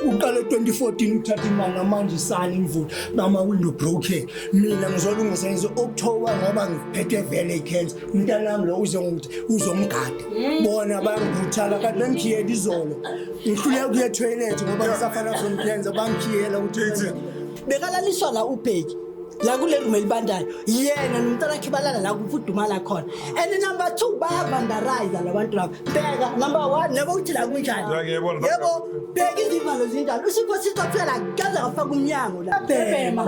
uqale 2014 uthatha imali namanje isani imvula nama window broken mina ngizolungisa ngizo October ngoba ngiphethe vele cancer umntanami lo uzongigada bona bangithala kanti bengikhiyela izolo ngihluleka kuye toilet ngoba ngisafana from cancer bangikhiyela ukuthi bekalaliswa la ubheki la kule room elibandayo yena nomntana wakhe balala la kufudumala khona and number 2 bayavandarize labantu laba bheka number 1 nabo uthi la kunjani yebo bheka izivalo zinjalo usipho sithophela kaza ngafaka umnyango la bhema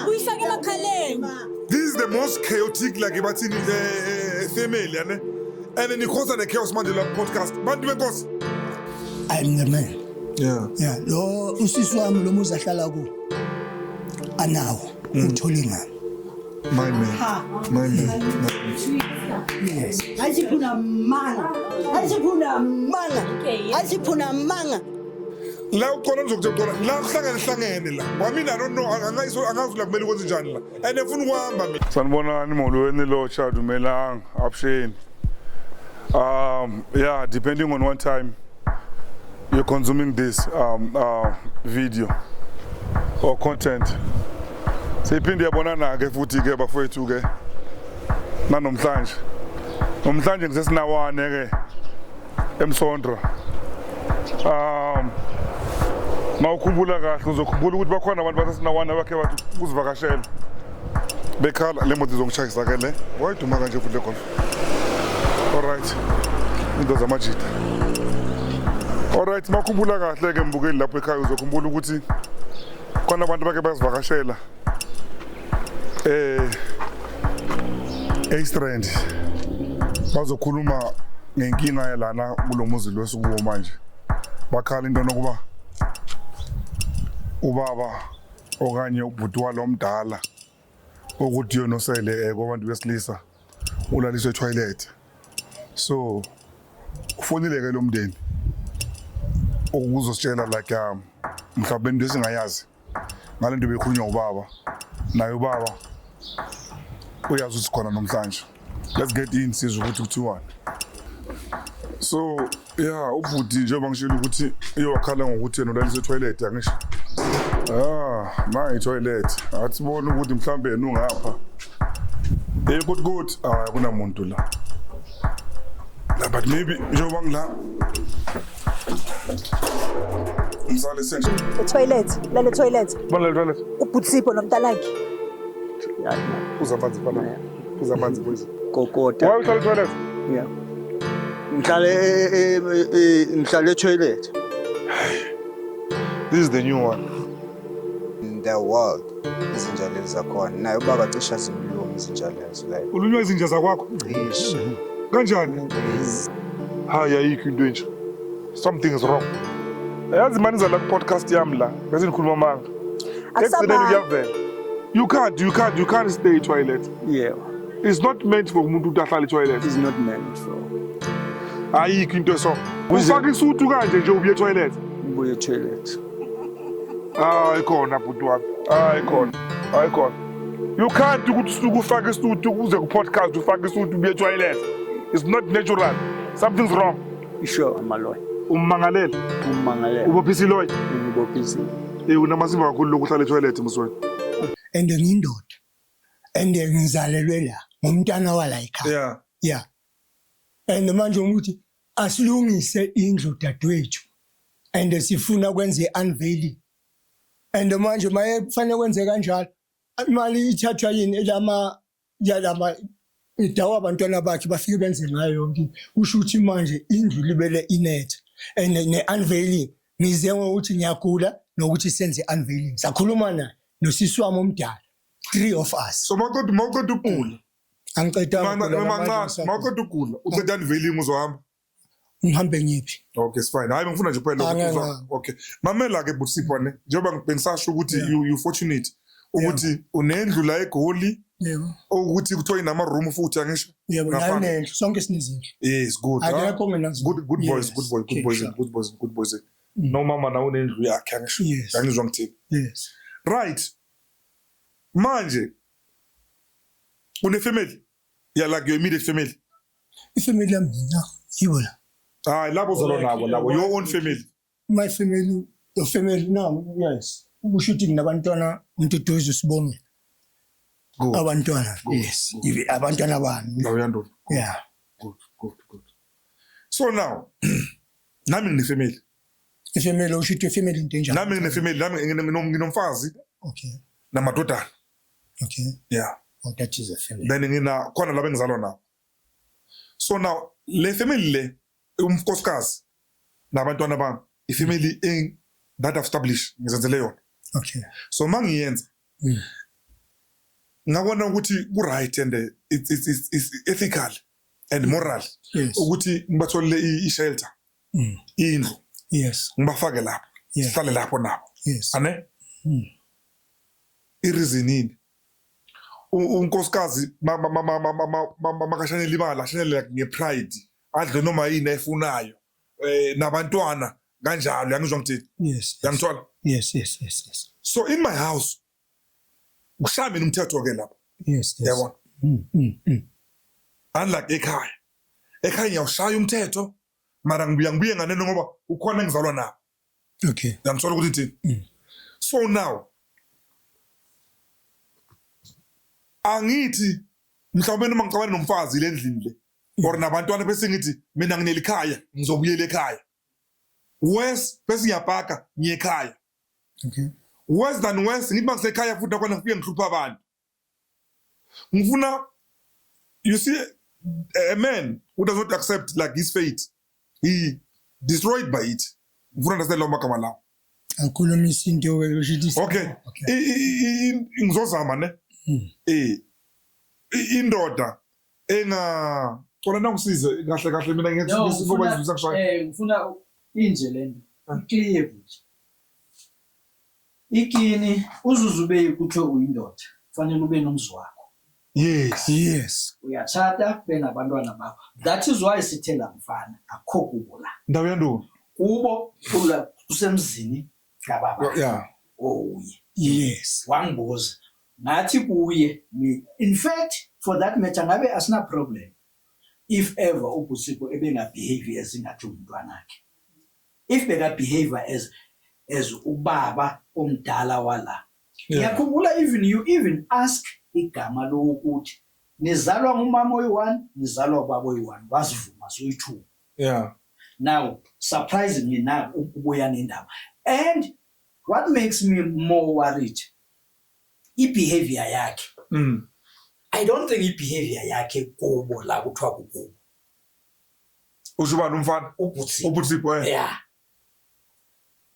uyifake emakhaleni. This is the most chaotic like bathini family yane and then ikhosa the chaos manje la podcast bantu benkosi I'm the man. Yeah. Lo usisi wami lo muzi ahlala ku anawo uthola ingane. My man. Yes. asiphuna manga La ukhona ngizokucela la kuhlangene la wamina I don't know angazula kumele ukwenze njani la and efuna ukuhamba mina sanibonani molweni lo child umelanga option yeah depending on one time you're consuming this video or content seyiphinde yabonana ke futhi ke bafowethu ke namhlanje ngisesinawane ke eMsondra mawukhumbula kahle uzokhumbula ukuthi bakhona abantu basesinawane abakhe bathi ukuzivakashela bekhala le moto izongishayisa ke le wayiduma kanje futhi le golf alright into zamajita alright makhumbula kahle ke mbukeli lapho ekhaya uzokhumbula ukuthi khona abantu bake bazivakashela Estrand bazokhuluma ngenkinga yalana kulomuzi lwesikuwo manje bakhala into nokuba ubaba okanye ubhuti walomdala ukuthi yonosele kwabantu besilisa ulaliswe toilet so ufonile ke lo mndeni ukuzositshela like mhlawumbe into esingayazi ngalento bekhulunywa ubaba naye ubaba uyazi ukuthi khona namhlanje let's get in sizwe ukuthi kuthiwani so yeah ubhuti njengoba ngishilo ukuthi iyokhala ngokuthi yena ulaliswe toilet angisho my toilet atsibona ukuthi mhlambe yena ungapha good akunamuntu la but maybe njengoba ngila msale senje Toilet. bona le toilet Ubhutsipho nomntanakhe. uzabanzi bana uzabanzi boys Kokota. why uhlala toilet Yeah. Ngihlale toilet. this is the new one In the world izinja lezi zakhona naye ubaba cisha zimlungu izinja lezo like ulunywa izinja zakwakho ish kanjani haya yikho into enje something is wrong yazi maniza la podcast yami la bese nikhuluma manga ekugcineni kuyavela you can't stay toilet Yeah. it's not meant for umuntu ukuthi ahlale toilet It's not meant for ayikho into eso ufaka isutu kanje nje ubuye toilet ubuye toilet. ikhona bhuti wami ikhona you can't ukuthi usuku ufake isutu uze ku podcast ufake isutu ubuye toilet it's not natural something's wrong Sure amaloy. ummangalele Umangalela. ubophisa iloyi Ngibophizi. unamasimba kakhulu lokuhlala toilet msweni And ngiyindoda and ngizalelwe la ngumntana wala ekhaya yeah and manje ukuthi asilungise indlu dadwethu and sifuna kwenze unveiling and manje maye kufanele kwenze kanjalo imali ithathwa yini yalama idawa abantwana bakhe bafike benze ngayo yonke kusho ukuthi manje indlu libele inet and ne-unveiling ngize ngokuthi ngiyagula nokuthi senze unveiling sakhuluma naye nosisi wami omdala 3 of us so mawuqeda ukugula angiceda mawuqeda ukugula uceda unveiling uzohamba ngihambe ngiphi okay it's fine hayi ngifuna nje kuphela okay mamela ke Butsipho ne njengoba ngisasho ukuthi you fortunate ukuthi unendlu la eGoli yebo ukuthi kuthiwa inama room futhi angisho yebo la nendlu sonke sinezindlu yes good akekho ngenazo good boys no mama na unendlu yakhe angisho angizwa ngithini yes right manje une family like your immediate family ifamily yami yibo la Hayi labo uzalwa nabo labo your own family. My family, your family now, yes. Usho ukuthi nginabantwana umduduzi usibonge. Abantwana, yes. Abantwana bami. Uyandona. Yeah. Good. So now, nami ngine-family. Ifamily usho ukuthi ifamily into enjani? Nami ngine-family, nami nginomfazi. Okay. Namadodana. Okay. Yeah. Oh, that is a family. Then ngina khona laba engizalwa nabo. So now, le family le umkhosikazi nabantwana bami, ifamily that I've established ngizenzele yona. Okay. So mangiyenza ngabona ukuthi ku right and it's ethical and moral ukuthi ngibathole i-shelter indlu. Yes. Ngibafake lapho. Sihlale lapho nabo. Yes. Ane? I-reason yini? Unkosikazi makashanele imali ashanele ngepride adle noma yini ayifunayo nabantwana kanjalo yangizwa ngithini. Yes. Yangithola? Yes. So in my house ushaya umthetho ke lapho. Yes. Yabona? Unlike ekhaya ngiyawushaya umthetho mara ngibuye nganene ngoba ukhona engizalwa nabo. Okay. Yangithola ukuthi thini? So now angithi mhlawumbe noma ngicabane nomfazi le ndlini le or nabantwana bese ngithi mina nginele ekhaya ngizobuyela ekhaya. West bese ngiyapaka ngiye ekhaya. Okay. Worse than worse ngithi mangisekhaya futhi akona ngifike ngihlupha abantu. Ngifuna you see a man who does not accept like his fate he destroyed by it. Ngifuna understand lo magama lawo. Angikhulumisa into ukuthi okay. Ngizozama ne. Indoda engacela nangisize kahle mina ngithi ngoba izizwe sakushaya. Ngifuna inje lento. Clear ukuthi. Ikini uzuzube ukuthi uyindoda. Kufanele ube nomzi wakho. Yes. Uyachata kube nabantwana bakho. That is why sithela mfana akho kubo la. Ndawo yandoni. Kubo usemzini kababa. Yeah. Uye. Yes. Wangibuza. Ngathi kuye in fact for that matter ngabe asina problem if ever uBusipho ebenga behave as ingathi umntwana wakhe. If beka behave as ubaba omdala wala. Ngiyakhumbula even ask igama lokuthi nizalwa ngumama oyi1 nizalwa ubaba oyi1 wasivuma soyi2. Yeah. Now surprisingly now ubuya nendaba and what makes me more worried behavior yakhe. I don't think behavior yakhe kubo la kuthiwa kubo. Ujuba nomfana uBusipho. Yeah.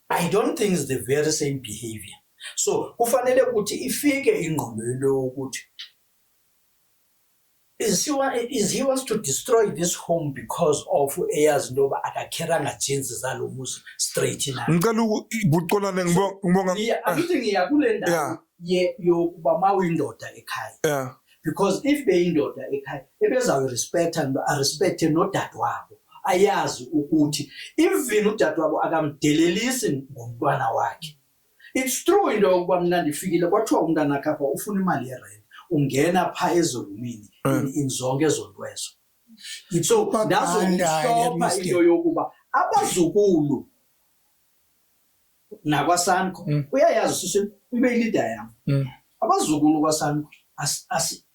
I don't think it's the very same behavior. So kufanele ukuthi ifike ingqondo lo ukuthi is he wants to destroy this home because of eyas ndoba akakheranga jeans zalomuzi straight na. Ngicela ubuqolane ngibonga. Yeah, everything yakule ndawo yokuba mawindoda ekhaya. Yeah. Because if beyindoda ekhaya ebezayo respect and respect nodadewabo ayazi ukuthi even udadewabo akamdelelisi ngomntwana wakhe. It's true into yokuba mina ndifikile kwathiwa umntana akapha ufuna imali yerent ungena pha ezolumini in zonke ezontwezo. So ndazostopha into yokuba abazukulu nakwaSanco uyayazi sisi ube leader yami. Abazukulu kwaSanco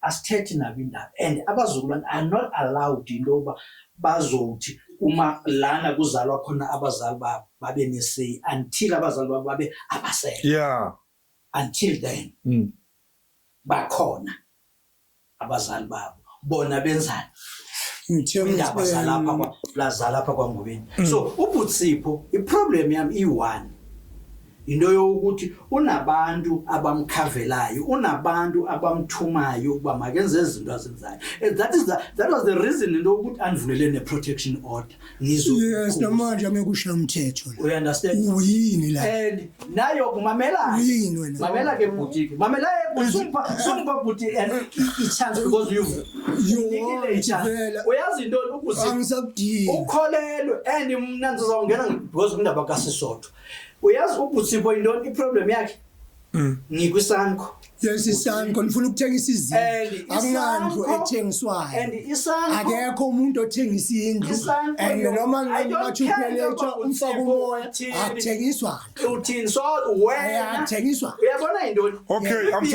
asithethi nabo indaba and abazukulu are not allowed into yokuba bazothi uma lana kuzalwa khona abazali babo babe nesay until abazali babo babe abasele. Yeah. Until then bakhona abazali babo bona benzani indaba zalapha lazalapha kwaNgobeni. So uBusipho iproblem yami i1 into yokuthi unabantu abamkhavelayo unabantu abamthumayo ukuba makenze izinto azenzayo. That was the reason into ukuthi andivulele neprotection order ngizo. Yes, namanje amekusha umthetho. You understand? Uyini la? And nayo kumamela. Uyini wena? Mamela ke boutique. Mamela sumpa boutique and chance because you uyazi into ukuthi angisabudingi. Ukholelwe and mina ngizawungena because indaba kaSisotho. Uyazi uBusipho indoni iproblem yakhe ngikwisanko. Yes, isanko nifuna ukuthengisa izindlu. Akunandlu ethengiswayo. And isanko akekho umuntu othengisa indlu. And noma ngathupheletha umfaka umoya akuthengiswa. uthini so wena Akuthengiswa. uyabona into. Okay, I'm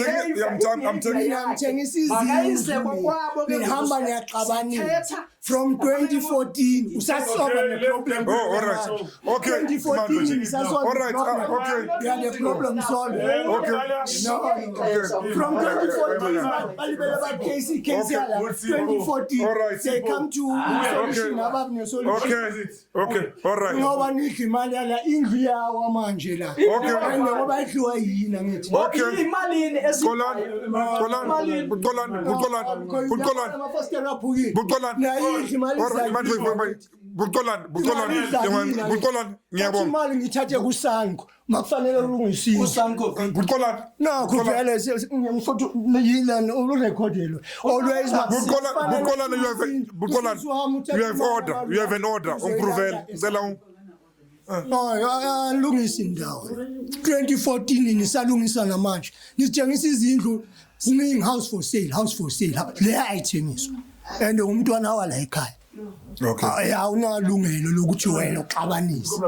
Ngiyamthengisa izindlu. Ngihamba ngiyaxabanisa. From 2014 usasolve the problem. Oh, all right. Okay. 2014 usasolve All right. the problem. Okay. We had a problem solved. Okay. No. From 2014, Casey, 2014, All right. they come to solution. Above no solution. Okay. All right. Ngoba nidla imali yala indlu yawo manje la. Okay. And ngoba idliwa yina ngithi. Okay. Imalini Bucolan. Amafastela aphukile. Bucolan. Nayidla imali zakhe. Bucolan. Ngiyabonga. Imali ngithathe kusanko. Makufanele ulungisile. usanko. Bucolan. No, kuvele ngifuthu yilana urekhodelo. Always Bucolan, you have order. You have an order. Umpruvela. Ngicela lungisa indawo 2014 nisalungisa namanje nithengisa izindlu ziningi house for sale le ayithengiswa and umntwana wala ekhaya. Okay. Awunalungelo lokuthi wena uxabanise.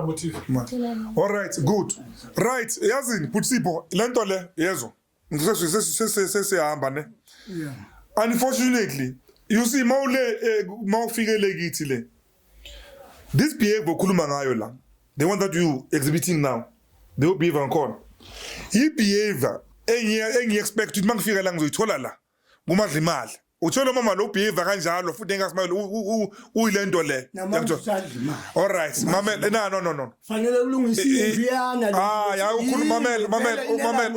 All right, good. Right, yazini Putsipo, lento le yezo. Sesihamba ne. Yeah. Unfortunately, you see mawufikele kithi le. This behavior khuluma ngayo la. The one that you exhibiting now. The behavior ngkhona. I behavior engi expect ukuthi mangifika la ngizoyithola la. Kumadla imali. Uthola mama lo behavior kanjalo futhi engasimali uyilento le. All right, mamela no. Fanele ulungise indlu yana. Ya ukhuluma mamela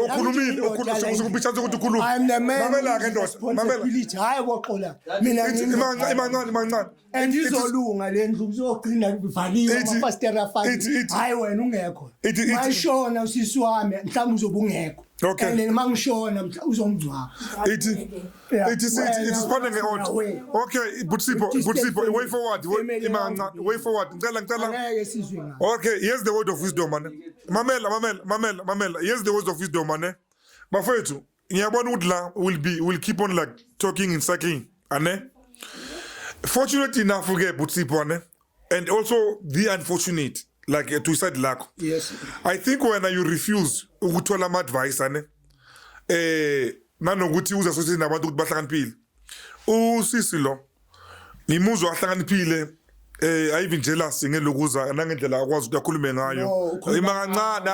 ukhulumile ukubisha ukuthi ukhuluma. Mamela ke ndoda. Mamela. Hayi boqola. Mina imancane. And izolunga le ndlu kuzogcina kuvaliwe amafastera afakile. Hayi wena ungekho. Mayishona usisi wami mhlawumbe uzobe ungekho. Okay. And mangishona mhlawumbe uzongcwaba. It is funny out. Okay, Butsipo, way forward. Way forward. Ngicela. Okay, here's the word of wisdom, man. Mamela. Here's the words of wisdom, man. Bafethu, ngiyabona ukuthi la will keep on like talking in circling, ane? Fortunate enough we get Butsipo, ane? And also the unfortunate, like to side lakho. Yes. I think when you refuse ukuthola ama advice, ane? Nanokuthi uzasosize nabantu ukuthi bahlakaniphile. Usisi lo ngimuzwa ahlakaniphile ayivi jealous ngelokuza nangendlela akwazi ukuthi akhulume ngayo. Ima kancane.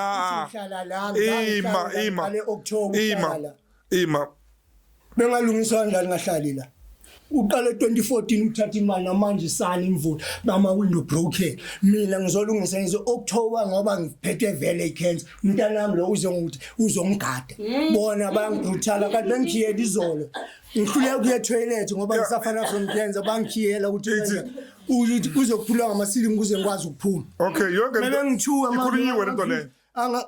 Ima. Bengalungiswa njani ngahlali la. Uqale 2014 uthatha imali namanje isana imvula nama window broken. Mina ngizolungisa October ngoba ngiphethe vele cancer. Umntana nami lo uzongigada. Bona bangibruthala kanti bengikhiyela izolo. Ngihluleka ukuya toilet ngoba ngisafana from cancer bangikhiyela ukuthi uzokhulwa ngamasilimi kuze ngikwazi ukuphuma. Okay, yonke ngithuwa ikhulunyiwe lento le.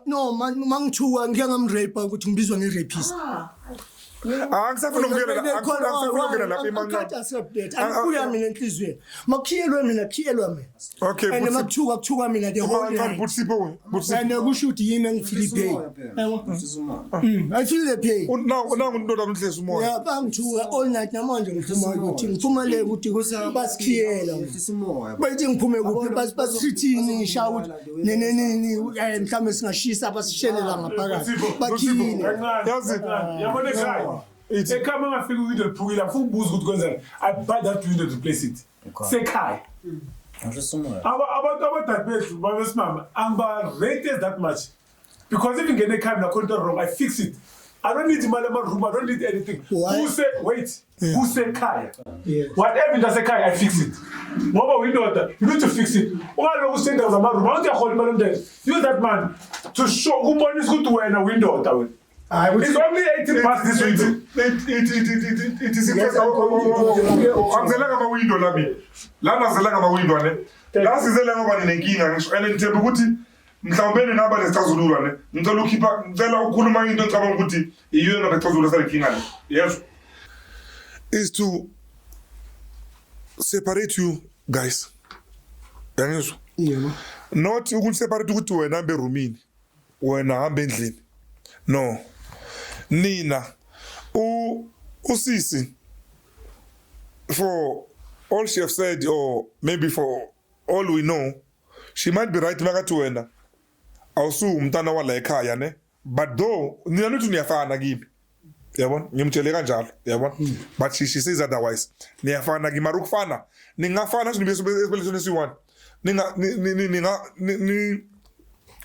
No, mangithuwa ngike ngamrape ukuthi ngibizwa ngerapist. Angisafuna ukungena la Angikuya mina enhlizweni. Makhiyelwe mina khiyelwa mina. Okay, and makuthuka mina the whole night. Butsipo. And kusho ukuthi yimi engifeel pain. I feel the pain. Now undoda umhlezi umoya. Yeah, bangithuka all night namanje ngifuma le ukuthi basikhiyela. Bayithi ngiphume kuphi basithini ngisha ukuthi neneni mhlawumbe singashisa basishelela ngaphakathi. Bakhiyile. Yazi. Yabona ekhaya. Ekhaya ngafika ukuthi liphukile afuna ukubuza ukuthi kwenzani. I buy that window to replace it. Sekhaya. Abantu abadadewethu babesimama angiba-rate that much because if ngene ekhaya mina control wrong I fix it. I don't need imali ema-room, I don't need anything. Kusekhaya. Whatever ndasekhaya I fix it. Ngoba uyindoda you need to fix it. Ungaloku usendawo zama-room awuthi uyahola imali omndeni. Use that man to show kubonisa ukuthi wena uyindoda wena. It's only 18 past this window. It is angizelanga ama-window lami. Lana azelanga ama-window ane. La sizele ngoba ninenkinga ngisho and ngithemba ukuthi mhlawumbe ningaba nesixazululo ne. Ngicela ukukhuluma into engicabanga ukuthi iyona nesixazululo salenkinga le. Yes. Is to separate you guys. Yangizwa? Yeah. Not ukuthi separate ukuthi wena hambe roomini. Wena hambe endlini. No. Nina, usisi, for all she have said, or maybe for all we know, she might be right makati wena. Awusu umntana wala ekhaya ne. But though nina luthi niyafana kimi. Yabona? Ngimtshele kanjalo, yabona? But she says otherwise. Niyafana kimi marukufana. Ningafana nje esibelethweni esiyi-1.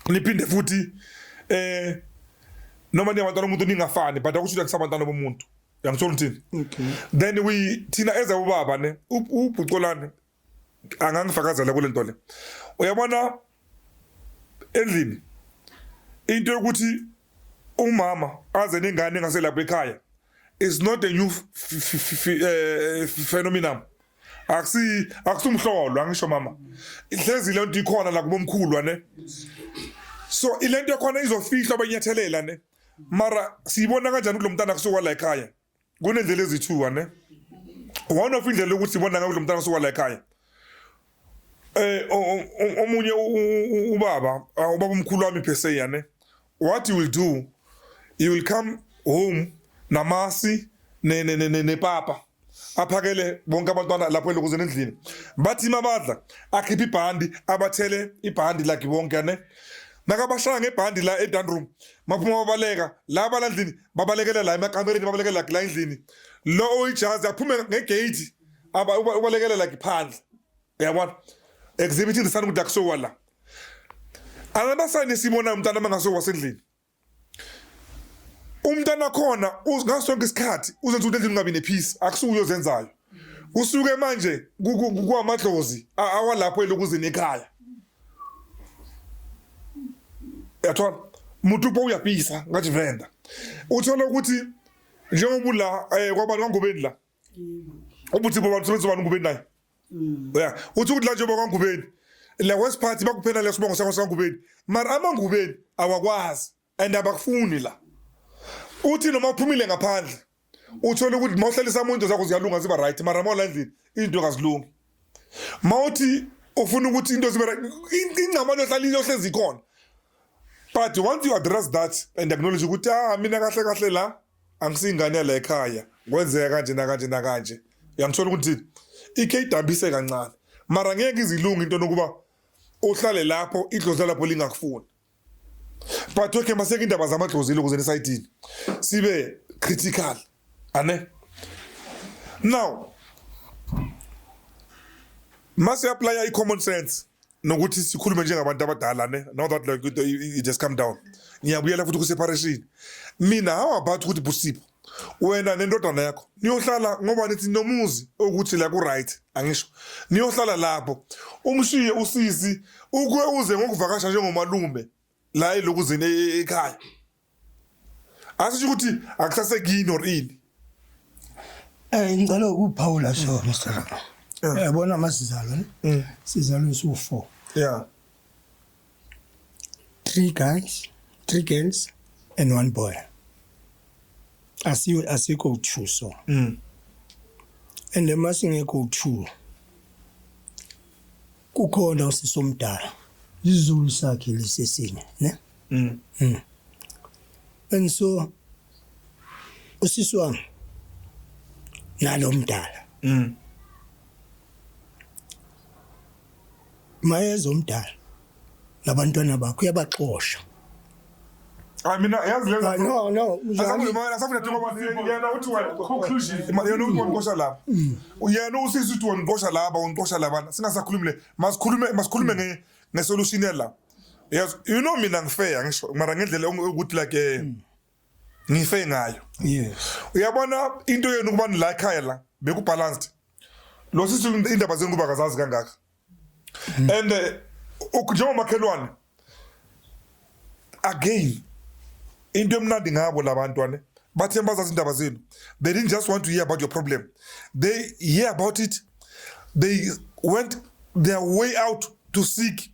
Niphinde futhi noma niyabantwana bomuntu ningafani but akusho ukuthi akusabantwana bomuntu. Yangithola uthini? Okay. Then thina eza ubaba ne ubhucolane angangifakazela kule nto le. Uyabona endlini into yokuthi umama aze nengane engaselapha ekhaya is not a new phenomenon. Akusumhlolo angisho mama. Ihlezi le nto ikhona la kubomkhulu ne. So ile nto khona izofihlwa abanyathelela ne. Mara sibona kanjani ukuthi lo mntana kusuka la ekhaya? Kunendlela ezithuwa ne. One of indlela ukuthi sibona ngabe lo mntana kusuka la ekhaya. Omunye ubaba umkhulu wami phese ne. What you will do, you will come home namasi ne papa. Aphakele bonke abantwana lapho elokuzeni endlini. Bathi mabadla akhipha ibhandi abathele ibhandi lakhe bonke ne. Nakabashaya ngebhandi la edan room. Maphuma babaleka la abalandlini babalekela la emakamereni babalekela la endlini. Lo oyijazi aphume ngegate ubalekela la phandle. Uyabona? Exhibiting the sun ukuthi akusowa la. Anabasane simona umntana mangasowa sendlini. Umntana khona ngasonke isikhathi uzenza ukuthi endlini ungabi nepeace akusuke uyozenzayo. Kusuke manje kwamadlozi awalapho elokuzini ekhaya. Yathola umuntu upho uyapisa ngathi venda. Uthola ukuthi njengoba la kwabantu kaNgubeni la. Ubuthi bobantu sebenza abantu kaNgubeni naye. Yeah, uthi ukuthi la nje kaNgubeni. La West Party bakuphela lesibongo sakho kaNgubeni. Mara amaNgubeni awakwazi and abakufuni la. Uthi noma uphumile ngaphandle uthola ukuthi mawuhlalisa umuntu zakho ziyalunga ziba right mara mawla endlini into ngazilungi. Mawuthi ufuna ukuthi into zibe right ingcamano hlalile ohlezi khona. But once you address that and acknowledge ukuthi mina kahle la angisingane la ekhaya kwenzeka kanje nakanje uyangithola ukuthi ikhedabise kancane mara ngeke izilunga into nokuba uhlale lapho idlozi lapho lingakufuni. But okay maseke indaba zamadlozi lokuze nesayidini sibe critical ane. Now must apply i-common sense nokuthi sikhulume njengabantu abadala ne. Now that like it just come down ngiyabuyela futhi ku separation. Mina how about ukuthi Busipho wena nendodana yakho niyohlala ngoba nithi nomuzi ukuthi la ku right angisho niyohlala lapho umshiye usisi ukwe uze ngokuvakasha njengomalume la elokuzini ekhaya. Asisho ukuthi akusasekini or ini. Ngicela ukuphawula so Mr. Yabona masizalo ne. Sizalo so4. Yeah. 3 guys, 3 girls and 1 boy. Asikho 2 so. And the masingekho 2. Kukhona usisomdala. Izulu sakhe lisesine ne. And so usisi wami nalo mdala. Mayeza umdala labantwana bakho uyabaxosha. Mina yazi leza no asafuna ngoba yena uthi wena conclusion yena uqosha lapha uyena usisi uthi wena uqosha laba unqosha labana singasakhulumi le masikhulume ngesolution yala. Yes, you know mina ngifair ngisho mara ngendlela ukuthi like ngifair ngayo. Yes. Uyabona into yenu kuba la ekhaya la beku balanced. Lo sisi indaba zenkuba kazazi kangaka. And njengoba makhelwane again into emnandi ngabo labantwana bathemba zazi indaba zenu. They didn't just want to hear about your problem. They hear about it. They went their way out to seek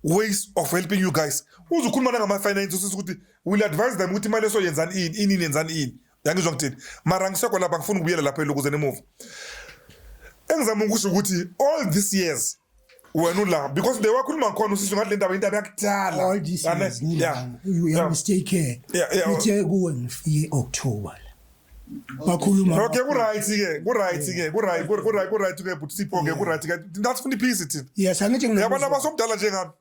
ways of helping you guys. Uzukhuluma ngama finance ukuthi will advise them ukuthi imali so yenzani ini nenzani. Yangizwa ngithini. Mara ngisakho lapha ngifuna ukubuyela lapha elokuze nemuva. Engizama ukusho ukuthi all these years wena ula because they wakhuluma khona usisi ngathi le ndaba into yakudala. All this is you are mistaken. Uthe kuwe ngifike October. Bakhuluma. Okay, right ke but Sipho ke right ke that's funny piece it. Yes, angithi yabantu abasomdala njengami.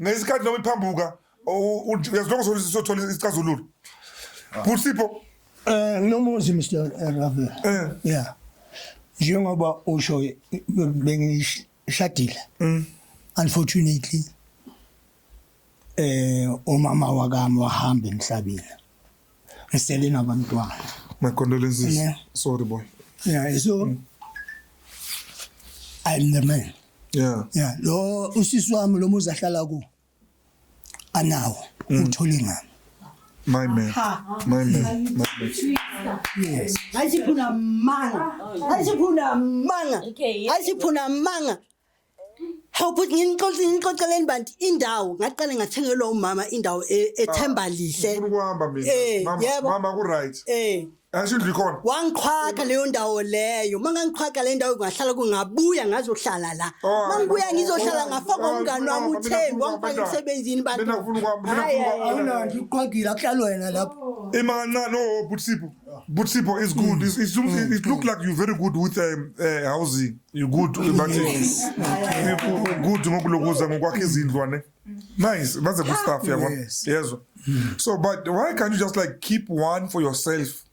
Ngesikhathi noma iphambuka uyazilonga sothola isicazululo. But Sipho nginomuzi Mr. Ravel. Yeah. Njengoba usho bengishadile. Unfortunately umama wakami wahamba emhlabeni. Ngisele nabantwana. My condolences. Yeah. Sorry boy. Yeah, so I'm the man. Yeah. Yeah, lo usisi wami lo muzi ahlala ku anawo uthole ngami. My man. Yes. Ayisiphuna manga. How put ngixoxeleni bantu indawo ngaqale ngathengelwa umama indawo eThemba Lihle. Ukuhamba mina. Mama ku right. Ashindli khona. Wangiqhaka leyo ndawo leyo. Mangangiqhaka le ndawo ngahlala kungabuya ngazohlala la. Mangibuya ngizohlala ngafaka umngane wami uThembi wangifaka emsebenzini bantu. Mina ngifuna ukuhamba. Awuna ngiqhakile akuhlala wena lapho. Imana no Butsipo is good. It look like you're very good with housing. You good but good ngokulokuza ngokwakhe izindlwane. Nice. That's a good stuff, yeah. Yes. So but why can't you just like keep one for yourself?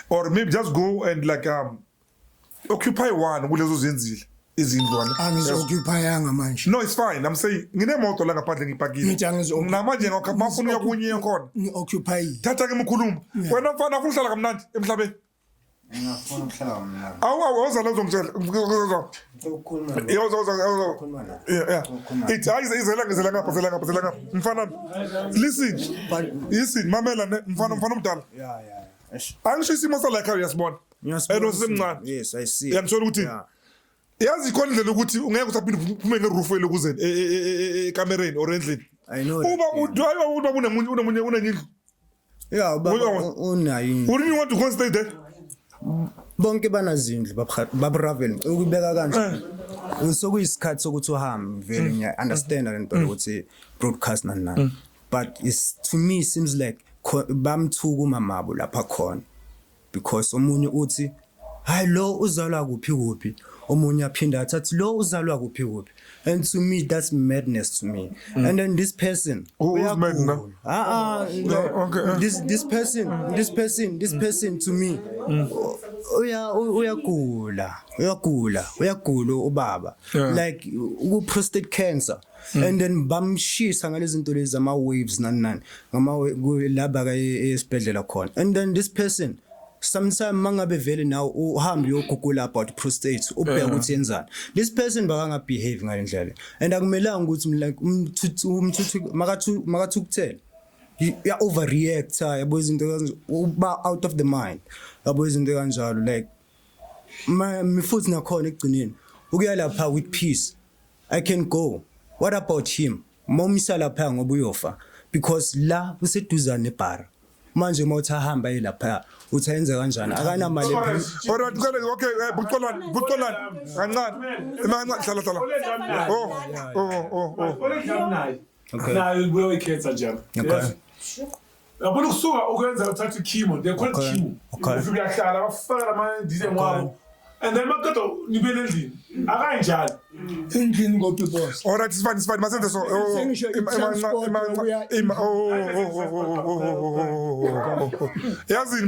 Or maybe just go and like occupy one kulezo zenzile izindlwane. Angizoccupyanga manje. No, it's fine. I'm saying nginemoto la ngaphandle ngipakile. Namanje ngakafuna uyakunye khona. Occupy. Thatha ke mkhuluma. Wena mfana ufuna uhlala kamnandi emhlabeni. Ngiyafuna ukuhlala kamnandi. Awuza la uzongitshela. Yeah. It's izela ngapha. Mfana. Listen, mamela ne mfana umdala. Yeah. Angisho isimo sala ekhaya uyasibona. Enomncane. Yes, I see. Yamthola ukuthi yazi ikhona indlela ukuthi ungeke usaphinde uphume ngeroof elokuze ekamereni or endlini. I know. Uba unemunye unendlu. Yeah, unayo. Wouldn't you want to go and stay there? Bonke banazindlu babravel ukubeka kanje. Usokuyisikhathi sokuthi uhambe vele ngiya understand lento ukuthi broadcast nani. But it's to me it seems like bamthuka umamabo lapha khona because omunye uthi hayi lo uzalwa kuphi omunye aphinda athi lo uzalwa kuphi and to me that's madness to me. And then this person who's mad now? This person to me uyagula ubaba like prostate cancer. And then bamshisa ngalezi zinto lezi ama waves nani laba ka esibhedlela khona. And then this person sometimes mangabe vele now uhambe uyogugula about prostate ubheka ukuthi yenzani. This person bakanga behave ngalendlela and akumelanga ukuthi like umthuthu makathukuthela ya overreact yabo izinto kanje uba out of the mind yabo izinto kanjalo like mifuthi nakhona egcineni ukuya lapha with peace I can go. What about him? Momisa lapha ngoba uyofa because la useduzane nebhara. Manje mawuthi ahamba lapha uthenze kanjani akana mali. Alright, okay, buqolani kancane. Hlala. Okay. Na ubuye ikhetha njalo. Okay. Yabona ukusuka ukwenza uthatha chemo, they call chemo. Ufika yahlala bafaka lama DJ wabo. And then maqeda nibe endlini. Akanjalo. Endlini kophi boss. Alright, it's fine. Masenze so. Yazini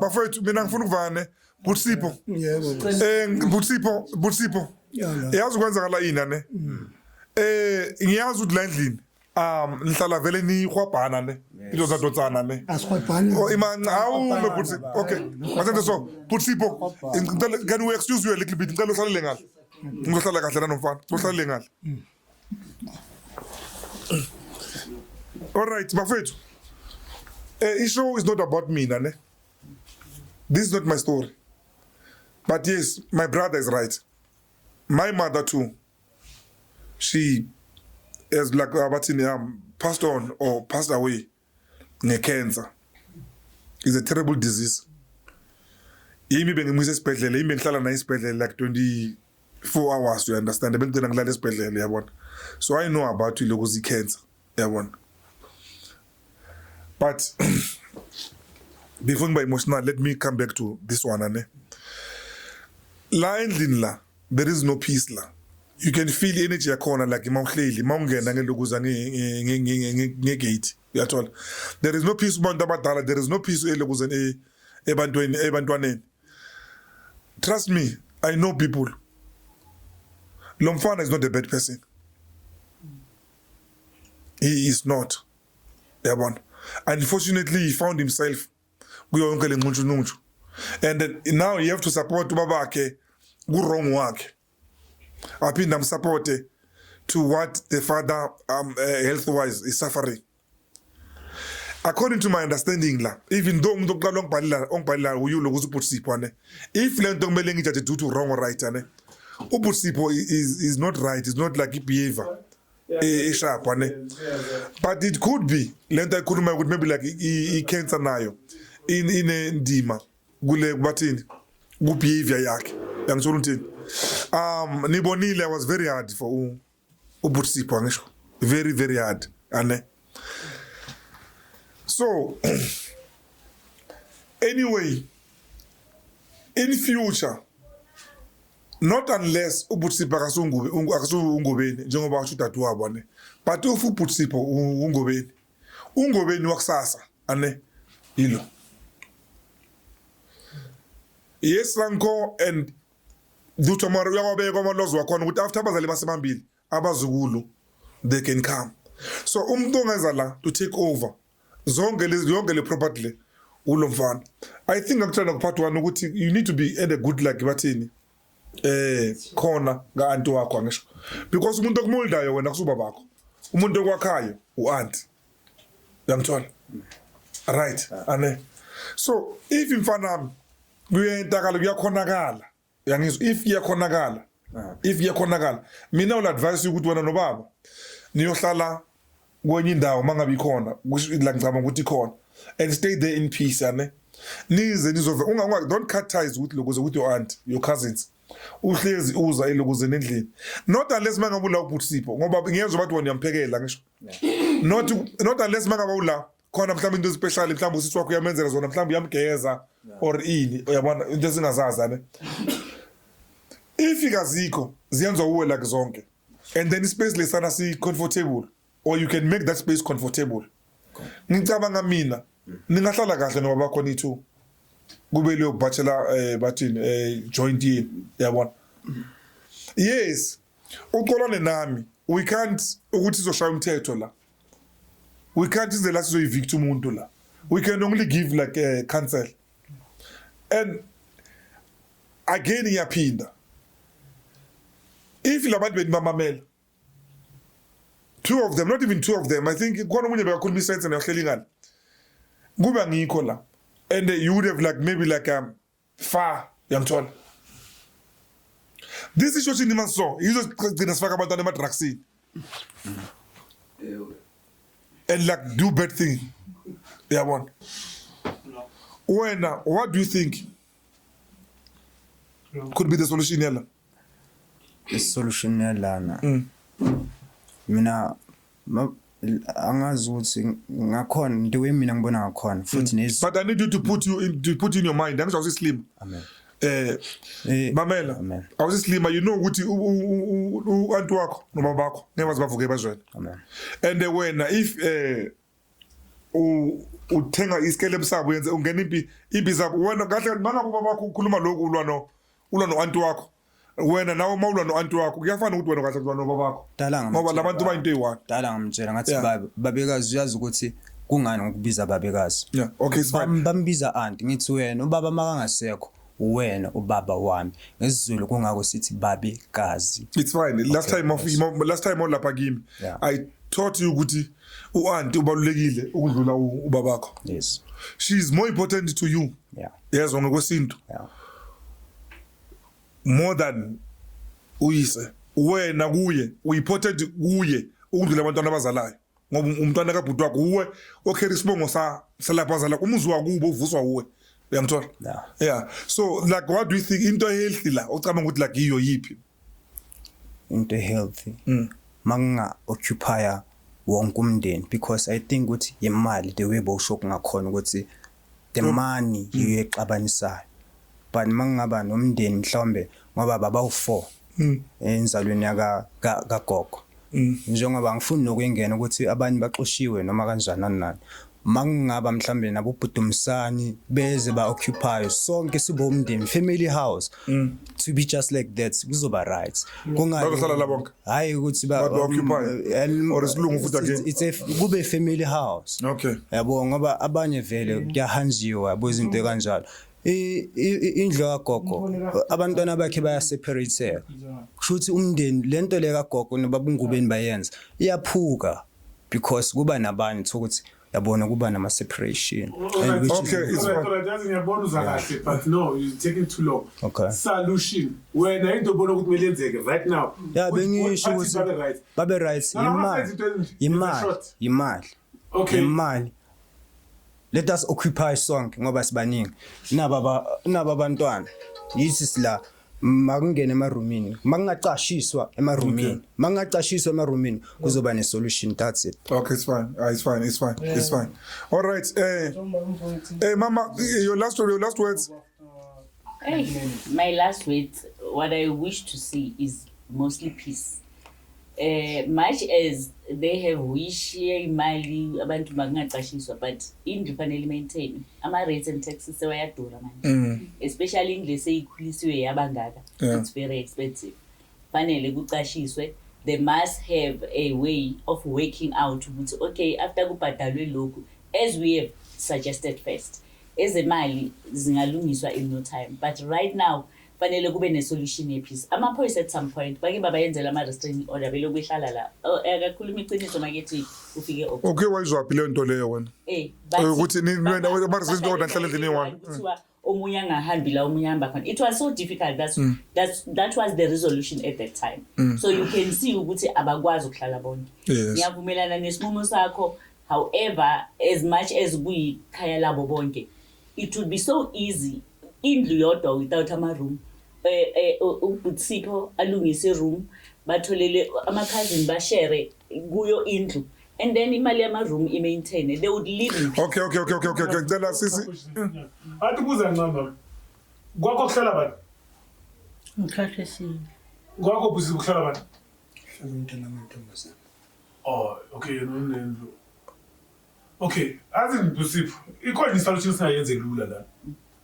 bafethu mina ngifuna ukuvane Butsipo. Yebo. Butsipo. Yazi ukwenzakala yini ne? Ngiyazi ukuthi la endlini nihlala vele nihwabhana ne into zadotsana ne asikhwabhana awu Butsi okay masenze so Butsipo can we excuse you a little bit ngicela uhlalele ngale ngizohlala kahle la nomfana uhlalele ngale all right bafethu issue is not about me ne this is not my story but yes my brother is right my mother too she is like passed on or passed away cancer. It's a terrible disease. Imi bengimisa esibhedlela imi ngihlala na esibhedlela like 2015 4 hours, you understand? Bengicela ngilala esibhedlela yabona. So I know about ilokuzi cancer yabona. But before ngiba emotional, let me come back to this one ane. La endlini la, there is no peace la. You can feel energy yakhona like mawuhleli mawungena ngelokuza ngegate uyathola. There is no peace kubantu abadala, there is no peace elokuza ebantwaneni. Trust me, I know people. Lo mfana is not a bad person. He is not. Yabona. Unfortunately, he found himself kuyo yonke le nquncu. And then now you have to support babakhe ku wrong wakhe. Aphinda support to what the father health wise is suffering. According to my understanding la, even though umuntu oqala ongibhalila uyulo kuZuPutsipho ne, if lento kumele ngijudge due to wrong or right ne, uPutsipho is not right, it's not like behavior sharp ne. But it could be lento ikhuluma ukuthi maybe like I cancer nayo in ndima kule bathini ku behavior yakhe. Yangithola uthini? Nibonile, I was very hard for uPutsipho ngisho. Very very hard ane. So, anyway, in future, not unless uPutsipho akasungubeni njengoba washo udadu wabo ne, but if uPutsipho ungobeni wakusasa ane yilo. Yes Ranko and Dutomaro uyabeka amalozi wakhona ukuthi after abazali basemambili abazukulu they can come. So umuntu ongeza la to take over zonke le property ulo mfana. I think ngikuthanda ku part 1 ukuthi you need to be at a good like bathini khona nga anti wakho ngisho, because umuntu okumoldayo wena kusuba bakho, umuntu okwakhayo uanti yangithola right ane. So if imfana kuyentakala kuyakhonakala yangizwa, if iyakhonakala mina ul advise ukuthi wena nobaba niyohlala kwenye indawo mangabe ikhona la ngicabanga ukuthi ikhona, and stay there in peace ane. Nize nizove don't cut ties with lokuze with your aunt, your cousins. Uhlezi uza elokuze endlini, not unless mangabe ula uPutsipho ngoba ngiyezwa bathi wona uyamphekela ngisho. Not unless mangabe ula khona mhlawumbe into special, mhlawumbe usisi wakho uyamenzela zona, mhlawumbe uyamgeza or ini uyabona into esingazazi ane. If ikazikho ziyenza uwe like zonke, and then space lesana si comfortable, or you can make that space comfortable. Ngicabanga mina ningahlala kahle noba bakho nithu kube leyo bachelor bathini joint yini yabona. Yes, uqolane nami, we can't ukuthi izoshaya umthetho la, we can't is the last so evict umuntu la, we can only give like counsel. And again iyaphinda, if labantu benimamamela, 2 of them, not even 2 of them, I think khona omunye bekakhuluma isense nayohleli ngani kube ngikho la, and you would have like maybe like far yangithola. This issue sinima so izogcina sifaka abantwana emadrugsini and like do bad thing yabona. Wena, what do you think could be the solution yala? The solution yalana mina angazi ukuthi ngakhona the way mina ngibona ngakhona futhi nezi. But I need you to put in your mind, I'm just slim. Amen. Mamela, I was slim, you know ukuthi antu wakho noma bakho never bavuke bazwela. Amen. And when if uthenga isikele msabo yenze ungena impi zabo wena kahle mangabe babakho ukhuluma lokhu ulwa no antu wakho, wena nawo mawulwa no antu wakho kuyafana ukuthi wena kahle ulwa no babakho ngoba labantu bayinto eyi-1. Dala ngamtshela ngathi babekazi uyazi ukuthi kungani ngokubiza babekazi. Yeah, okay, it's fine. Bambiza aunti ngithi wena ubaba makangasekho wena ubaba wami, ngesizulu kungako sithi babekazi. It's fine. Last time olapha kimi I taught you ukuthi uanti ubalulekile ukudlula ubabakho. Yes. She is more important to you. Yeah. Yezwa ngokwesintu. Yeah. More than uyise. Wena kuye uimportant kuye ukudlula abantwana abazalayo. Ngoba umntwana kabhuti wakho uwe okhera isibongo salapha azala umuzi wakubo uvuswa uwe. Uyamthola? Yeah. Yeah. So like what do you think into healthy la ocabanga ukuthi like iyo yipi? into healthy manga occupy wonke umndeni because I think ukuthi imali the way bowusho ngakhona ukuthi the money yiyo exabanisayo but mangaba nomndeni mhlawumbe ngoba baba u4 enzalweni yaka kagogo njengoba ngifuni nokwengena ukuthi abanye baxoshiwe noma kanjani nani mangaba mhlambe nabo ubudumsani beze ba occupy sonke sibo umndeni family house to be just like that kuzoba right bazohlala la bonke hayi ukuthi ba occupy or isilungu futhi again it's kube family house okay yabo ngoba abanye vele kuyahanjiwa yabo izinto kanjalo indlu kagogo abantwana bakhe baya separate kushuthi umndeni lento le kagogo nobabungubeni bayenza iyaphuka because kuba nabanye ukuthi yabona kuba nama separation and okay it's doesn't yabona uzakahle but no you're taking too long okay solution wena into bona ukuthi kumele yenzeke right now yeah bengisho ukuthi babe right imali okay imali let us occupy sonke ngoba sibaningi naba abantwana yithi sila makungena emarumini makungaqashiswa emarumini kuzoba ne solution that's it okay it's fine all right mama your last words my last words what I wish to see is mostly peace much as they have wish imali abantu bangaqashiswa but indlu fanele maintain ama rates and taxes sewayadura manje especially indlu seyikhulisiwe yabangaka it's very expensive fanele kuqashiswe they must have a way of working out ukuthi okay after kubhadalwe lokhu as we have suggested first ezemali zingalungiswa in no time but right now fanele kube ne solution yepeace amaphoyisa at some point bake baba yenzela ama restraining order belo kwehlala la akakhuluma iqiniso makethi ufike okay wayizwaphi le nto leyo wena ukuthi nina ama restraining order nhlala endlini one kuthiwa omunye angahambi la omunye hamba khona it was so difficult that was the resolution at that time so you can see ukuthi abakwazi ukuhlala bonke ngiyavumelana nesinqumo sakho however as much as kuyikhaya labo bonke it would be so easy indlu yodwa without ama room ubutsipho alungise room batholele ama cousin ba share kuyo indlu and then imali yama room I maintain they would live in okay ngicela sisi athi kuza ncamba kwakho kuhlala bani ngikhathesini kwakho busi kuhlala bani umntana amantombazana okay nendlu okay azini busipho ikhona isolution singayenze lula la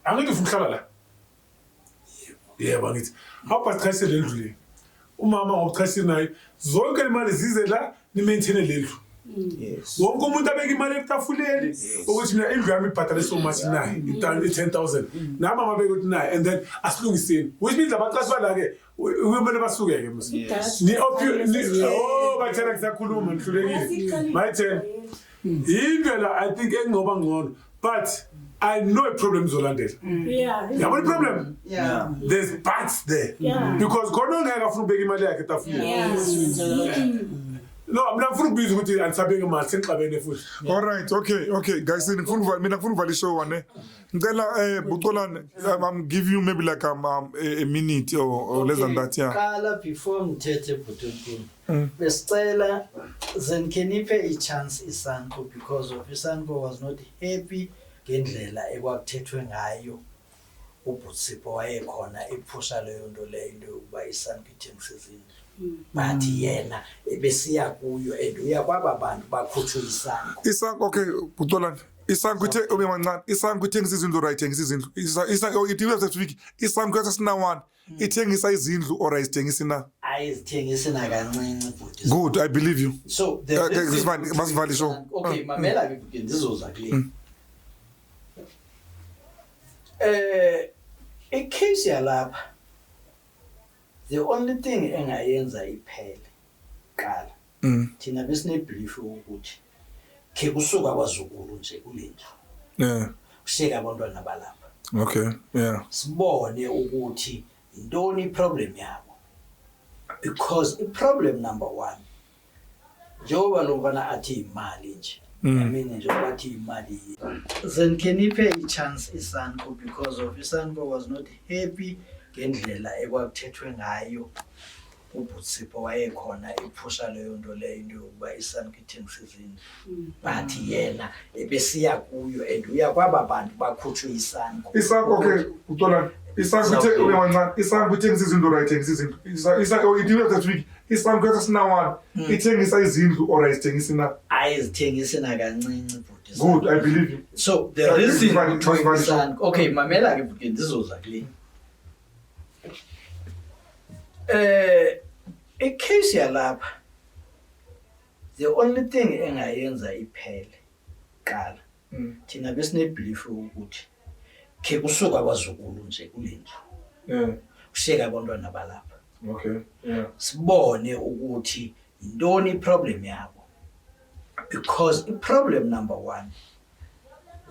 angithi ufuna ukuhlala la yebo angithi awubachaise le ndlu le umama ngokuchasisa naye zonke imali zize la ni maintain le ndlu yes wonke umuntu abeka imali etafuleni ukuthi mina indlu yami ibhadale so much naye itani 10,000 nama mabeka ukuthi naye and then asilungiseni which means abaqashwa la ke kumele basukeke mse ni bathela kusakhuluma nihlulekile my turn indlela I think engoba ngcono but I know a problem zolandela yeah what problem there's buts there because khona ongeka afuna ubeka imali yakhe etafuleni no mina ngifuna ukubizwa ukuthi anisabeke imali senixabene futhi all right okay guys mina ngifuna uvale show one ngicela Bucolane I'm give you maybe like a minute or less than that qala before ngithethe Butonkulu besicela zenkeniphe I chance iSANCO because of iSANCO was not happy ngendlela ekwakuthethwe ngayo uButsipho wayekhona iphusha leyo nto leyo ukuba iSANCO ithengise izindlu but yena ebesiya kuyo eduya kwaba bantu bakhutshwa iSANCO okay Bucolane iSANCO ithe obemancane iSANCO ithengisa izindlu right ithengisa izindlu iSANCO ithengisa specific iSANCO yasina one ithengisa izindlu or ayithengisa na ayithengisa na kancinci futhi good I believe you so this man must value show okay mamela ke ndizoza kule icase yalapha the only thing engayenza iphele qala thina besine belief ukuthi ke kusuka kwaZukulu nje kulendlu usheka abantwana balapha okay sibone ukuthi intoni problem yabo because the problem number 1 njengoba lo mfana athi imali nje mina nje bathi imali then can you pay a chance iSANCO because of iSANCO was not happy ngendlela ekwakuthethwe ngayo uButsipho wayekhona ephusha leyo nto leyo into yokuba iSANCO ithengisa izindlu but yena ebesiya kuyo and uya kwaba bantu bakhutshwe iSANCO. iSANCO okay uthola iSANCO ithengisa izindlu right ithengisa izindlu iSANCO idiwe that week iSANCO yasinawana ithengisa izindlu or ayithengisa na ayizithengisa na kancinci but good I believe you. So the reason iSANCO okay mamela ke because ndizoza kule icase yalapha the only thing engayenza iphele qala thina besine belief ukuthi ke kusuka abazukulu nje kulendlu usheka abantwana balapha okay sibone ukuthi intoni iproblem yabo because iproblem number 1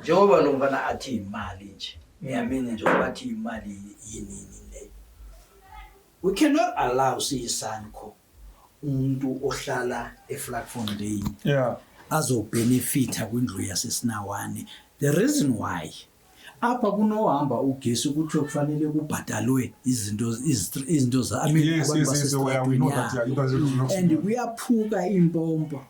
njengoba lo mfana athi imali nje ngiyamini nje ukuthi imali yini le we cannot allow iSANCO umuntu ohlala eFlagfontein azobenefita kwindlu yasesinawane. The reason why apha kunohamba ugesi ukuthi kufanele kubhadalwe izinto za I mean and kuyaphuka impompo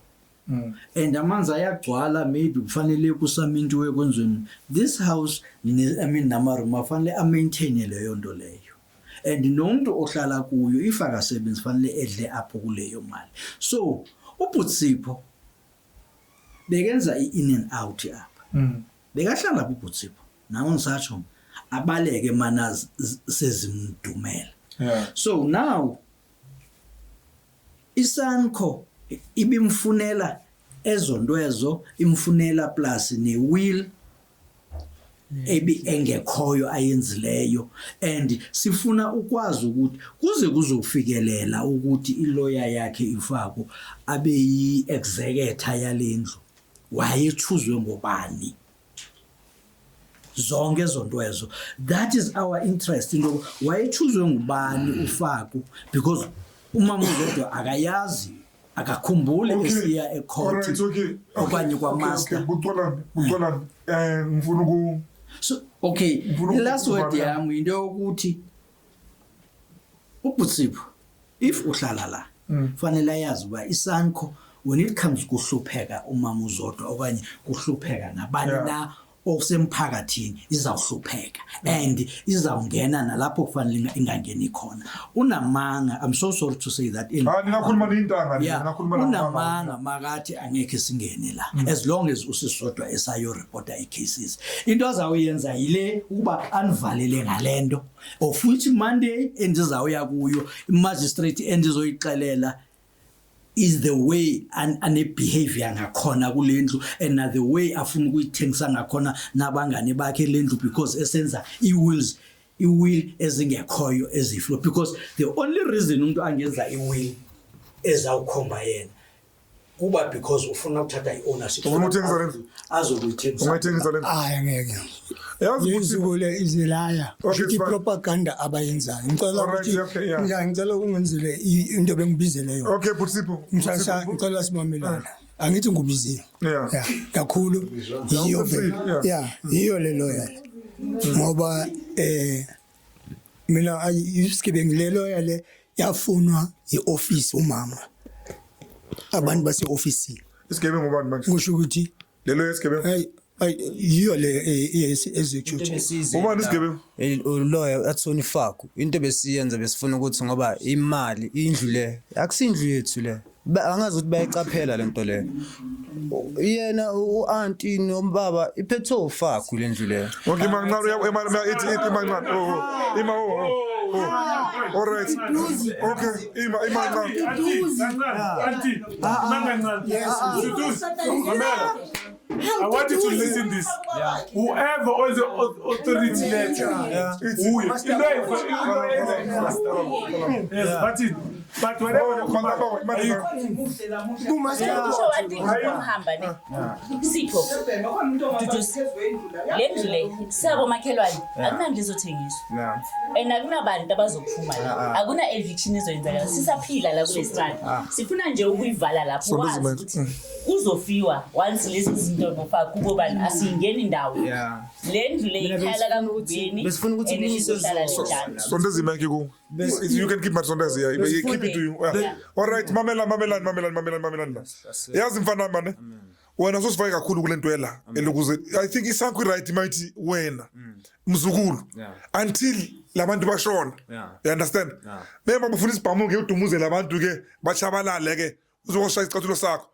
and amanzi ayagcwala maybe kufanele kusamintiwe kwenzweni this house I mean namaroom afanele amaintain leyo nto leyo and nomuntu ohlala kuyo if akasebenzi fanele edle apho kuleyo mali. So uButsipho bekenza in and out apha bekahlala uButsipho nawo ngisatsho abaleke mana sezimdumela. So now iSANCO ibimfunela ezontwezo imfunela plus ne will ebi engekhoyo ayenzileyo and sifuna ukwazi ukuthi kuze kuzofikelela ukuthi ilawyer yakhe ifako abe yi-executor yalendlu wayechuzwe ngobani zonke zontwezo. That is our interest into wayechuzwe ngubani ufako because umama uZodwa akayazi akakhumbule esiya ecourt okanye kwaMaster. Butola ngifuna ku so okay the last word yami into yokuthi uButsipho if uhlala la fanele yazi uba iSANCO when it comes kuhlupheka umama uZodwa okanye kuhlupheka nabani na osemphakathini izawuhlupheka and izawungena nalapho kufanele ingangeni khona unamanga. I'm so sorry to say that ngingakhuluma nintanga ngingakhuluma unamanga makathi angeke singene la as long as usisodwa esayo reporter icases into azawuyenza yile ukuba anivalele ngalendo of which Monday endizawuya kuyo magistrate endizoyixelela is the way ane behavior ngakhona kulendlu and the way afuna ukuyithengisa ngakhona nabangane bakhe lendlu because esenza iwill ezingekhoyo eziflo because the only reason umuntu angenza iwill ezawukhomba yena kuba because ufuna ukuthatha iownership uthengisa lendlu azokuyithengisa ungayithengisa lendlu ngeke yazikule izilaya ukuthi propaganda abayenzayo ngicela ukuthi ngicela ungenzele into bengibizele yona. Okay Butsipho ngicela simamelana angithi ngubizile kakhulu yiyo le lawyer ngoba mina ayisigebengu le lawyer le yafunwa ioffice umama abantu base office isigebengu ngubani manje kusho ukuthi le lawyer isigebengu yiyo le executive ubani isigebengu lawyer athoni Faku into besiyenza besifuna ukuthi ngoba imali indlu le akusindlu yethu le angazi ukuthi bayicaphela lento le yena uauntie nombaba iphetho Faku le ndlu le. Okay manqalo imali ithi manqalo all right okay manqalo I want you to listen this. Whoever owns the authority letter, but whatever Sipho lendlu le sabo makhelwane akunandlu izothengiswa and akunabantu abazophuma la akuna eviction izoyenzakala sisaphila la kulesitrand sifuna nje ukuyivala lapho wazi ukuthi uzofiwa once lezi zinto bofaka kubo bani asingeni indawo lendlu le ikhala kaMbeni besifuna ukuthi sondeza imike ku you can keep my sondeza here keep happy to you. All right, mamela. Yazi mfana mane. Wena sosifake kakhulu kule nto yela elokuze I think isakho right mighty wena mzukulu until labantu bashona. You understand? Bema bafuna isibhamu ke udumuze labantu ke bachabalale ke uzoshaya isicathulo sakho.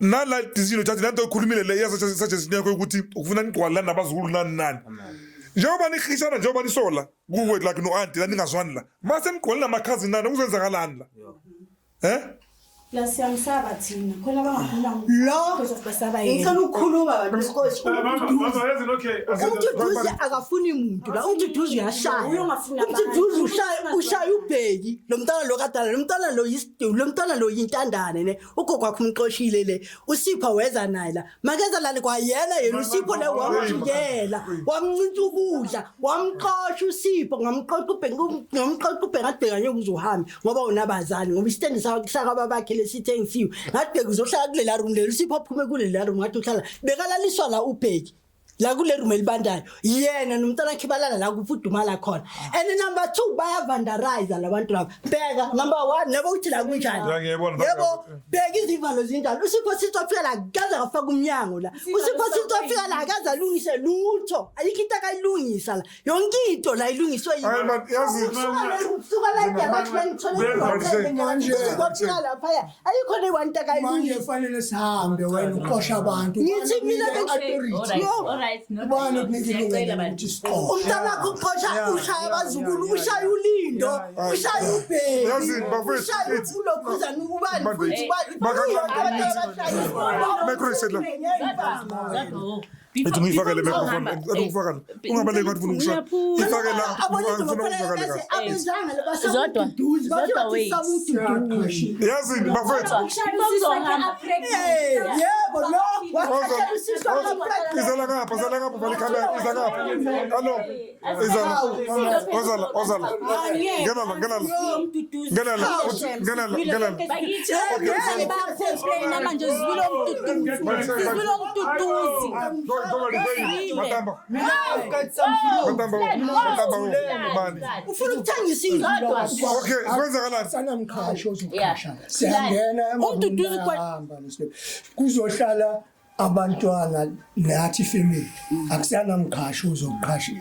Nala dizino thathi lanto okhulumile le yaza suggest yakho ukuthi ufuna nigqwala nabazukulu nani. Njengoba nikhishana njengoba nisola kuwe like no auntie la ningazwani la. Mase nigqwala namakhazi nani kuzenzakalani la. La siyamsaba thina khona bangafuna Lo basaba ngicela ukukhuluma bantu isikhosi. Okay. Akafuni umuntu la uDuduzi uyashaya. uDuduzi ushaya ubheki lo mntana lo kadala lo mntana lo yisidu lo mntana lo yintandane ne ugogo wakhe umxoshile le uSipha weza naye la makeza lani kwayena yena uSipho le wamjikela wamncinta ukudla wamxosha uSipho ngamqoqa ubheka adbheka nje ukuzohamba ngoba unabazali ngoba istand saka babakhe lesithengisiwe ngathi bekuzohlala kulela room le uSipho aphume kulela room ngathi uhlala bekalaliswa la ubheki la kule room elibandayo yena nomntana wakhe balala la kufudumala khona and number 2 baya vandalize labantu laba bheka number 1 nabo uthi la kunjani yebo bheka izivalo zinjalo uSipho sitofika la gaza afaka umnyango la uSipho sitofika la gaza lungise lutho ayikho into akayilungisa la yonke into la ilungiswe yini yazi suka la yabathi bangithola lapha ayikho le one into akayilungisa manje fanele sihambe wena uqosha abantu ngithi mina ubani kunikile ukuthi siqoshe umntana wakho uqosha ushaya abazukulu ushaya uLindo ushaya uBheki yazi bafethu ushaya uLokhuza nubani futhi Ethi ngifake le microphone ngifaka ungabaleki ngathi ufuna ukusha ifake la Zodwa wait yazi bafethu yebo lo izala ngapha vale camera iza ngapha allo izala ozala ngena manje zibilo umduduzi Matamba. ufuna ukuthangisa izodwa Okay, kwenzakalani? sanamkhasho uzokhasha siyangena uMduduzi hamba kuzohlala abantwana nathi family akusana mkhasho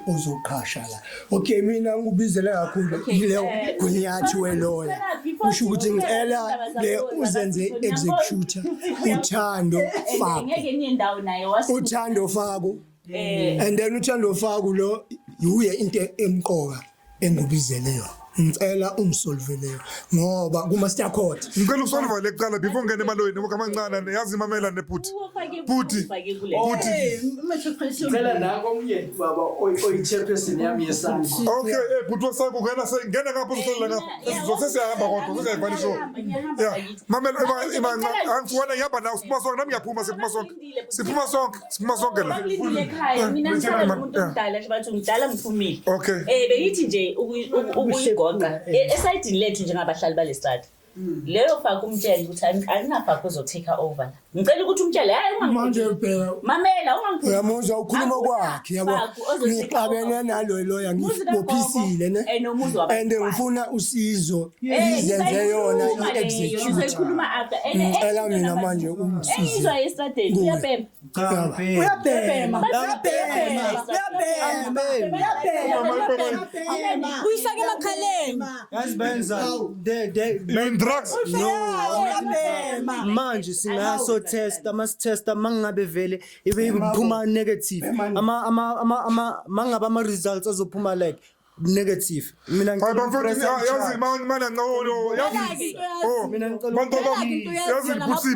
uzokhasha la okay mina ngubizele kakhulu ileyo kunyathi weloya usho ukuthi ngicela le uzenze executor uthando fako and then uthando fako lo uye into emqoka engubizeleyo ngicela ungisolveleyo ngoba kuma star court ngicela usolve le kuqala before ngene emaloyini ngoba kamancane yazi mamela neputhi Ngicela nako umye baba oyi-chairperson yami yesandla. Okay, puthi wasako ngena ngapha uzohlela ngapha uzosesiyahamba kodwa uzayivali show yeah mamela angifuna yaba nawo siphuma sonke nami ngiyaphuma siphuma sonke la mina ngithanda umuntu omdala nje bathi ngidala ngiphumile okay beyithi nje ukuyigoqa esayidini lethu njengabahlali balestrada leyo faka umtshela ukuthi angingafaka uzotake over la ngicela ukuthi umtshele hayi manje ubheka mamela ungangiphuza uyamuzwa ukhuluma kwakhe yabo ngixabene nalo loya ngibophisile ne and ngifuna usizo izenze yona i-execute uzoyikhuluma after ngicela mina manje umsizo eyizwa estradeni uyabhema uyifake emakhaleni Yazibenza drugs manje singaso testa masitesta mangabe vele iphuma negative mangaba ama results azophuma like negative mina yazi mana no yazi mina ngicela bantoba yazi puthi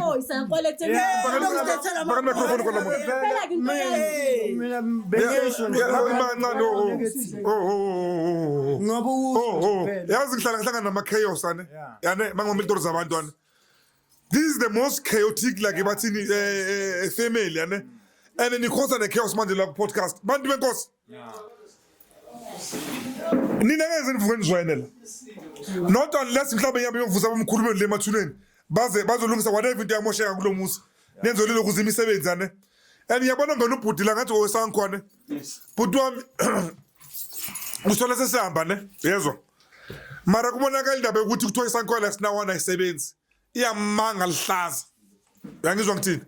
bakana microphone kwa lamuntu mina bengesho ngoba yazi ngihlala nama chaos ane yane mangomilitoro zabantwana. This is the most chaotic like bathini family yane and ni khosa ne chaos manje la podcast bantu benkosi nina ngeze nivuke nizwanela not unless mhlawumbe ngiyabe ngivusa abamkhulumeli le mathuneni bazolungisa whatever into yamosheka kulo musa nenzolile ukuze imisebenzi yane and ngiyabona ngona ubhudi la ngathi owesangikhona bhuti wami usola sesihamba ne yezwa mara kubonakala indaba yokuthi kuthiwa isankola sinawana ayisebenzi iyamanga lihlaza yangizwa ngithini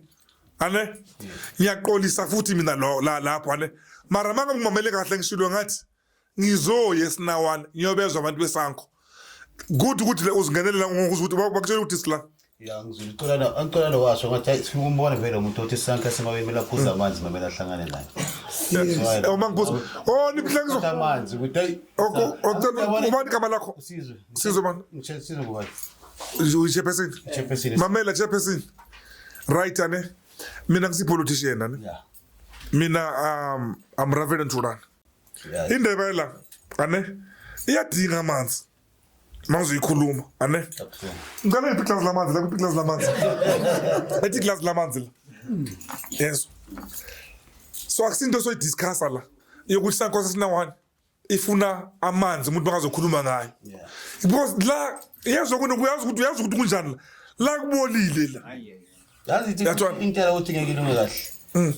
ane ngiyaqolisa futhi mina lapho ane mara manga ngimamele kahle ngishilo ngathi ngizoye sinawana ngiyobezwa abantu besanko good ukuthi uzingenelela ngokuthi bakutshela ukuthi sila ya ngizulithola angithola lo washo ngathi sifika umbona vele umuntu othi sanka semabemela phuza amanzi mamela ahlangane naye mangibuza nibhlangizo amanzi ukuthi ubani igama lakho sizwe man sizwe ngubani chairperson mamela chairperson right ane mina ngisipolitician ane mina I'm Reverend Turana indaba la ane iyadinga amanzi mawuze ikhuluma ane ngicela ipictures lamanzi la ipictures lamanzi ethi glass lamanzi yes so akusinto so discuss la yokuthi sankosa sinawana ifuna amanzi umuntu angazokhuluma ngayo because la yazi ukuthi kunjani la kubolile la yazi intela uthi ngeke ilunge kahle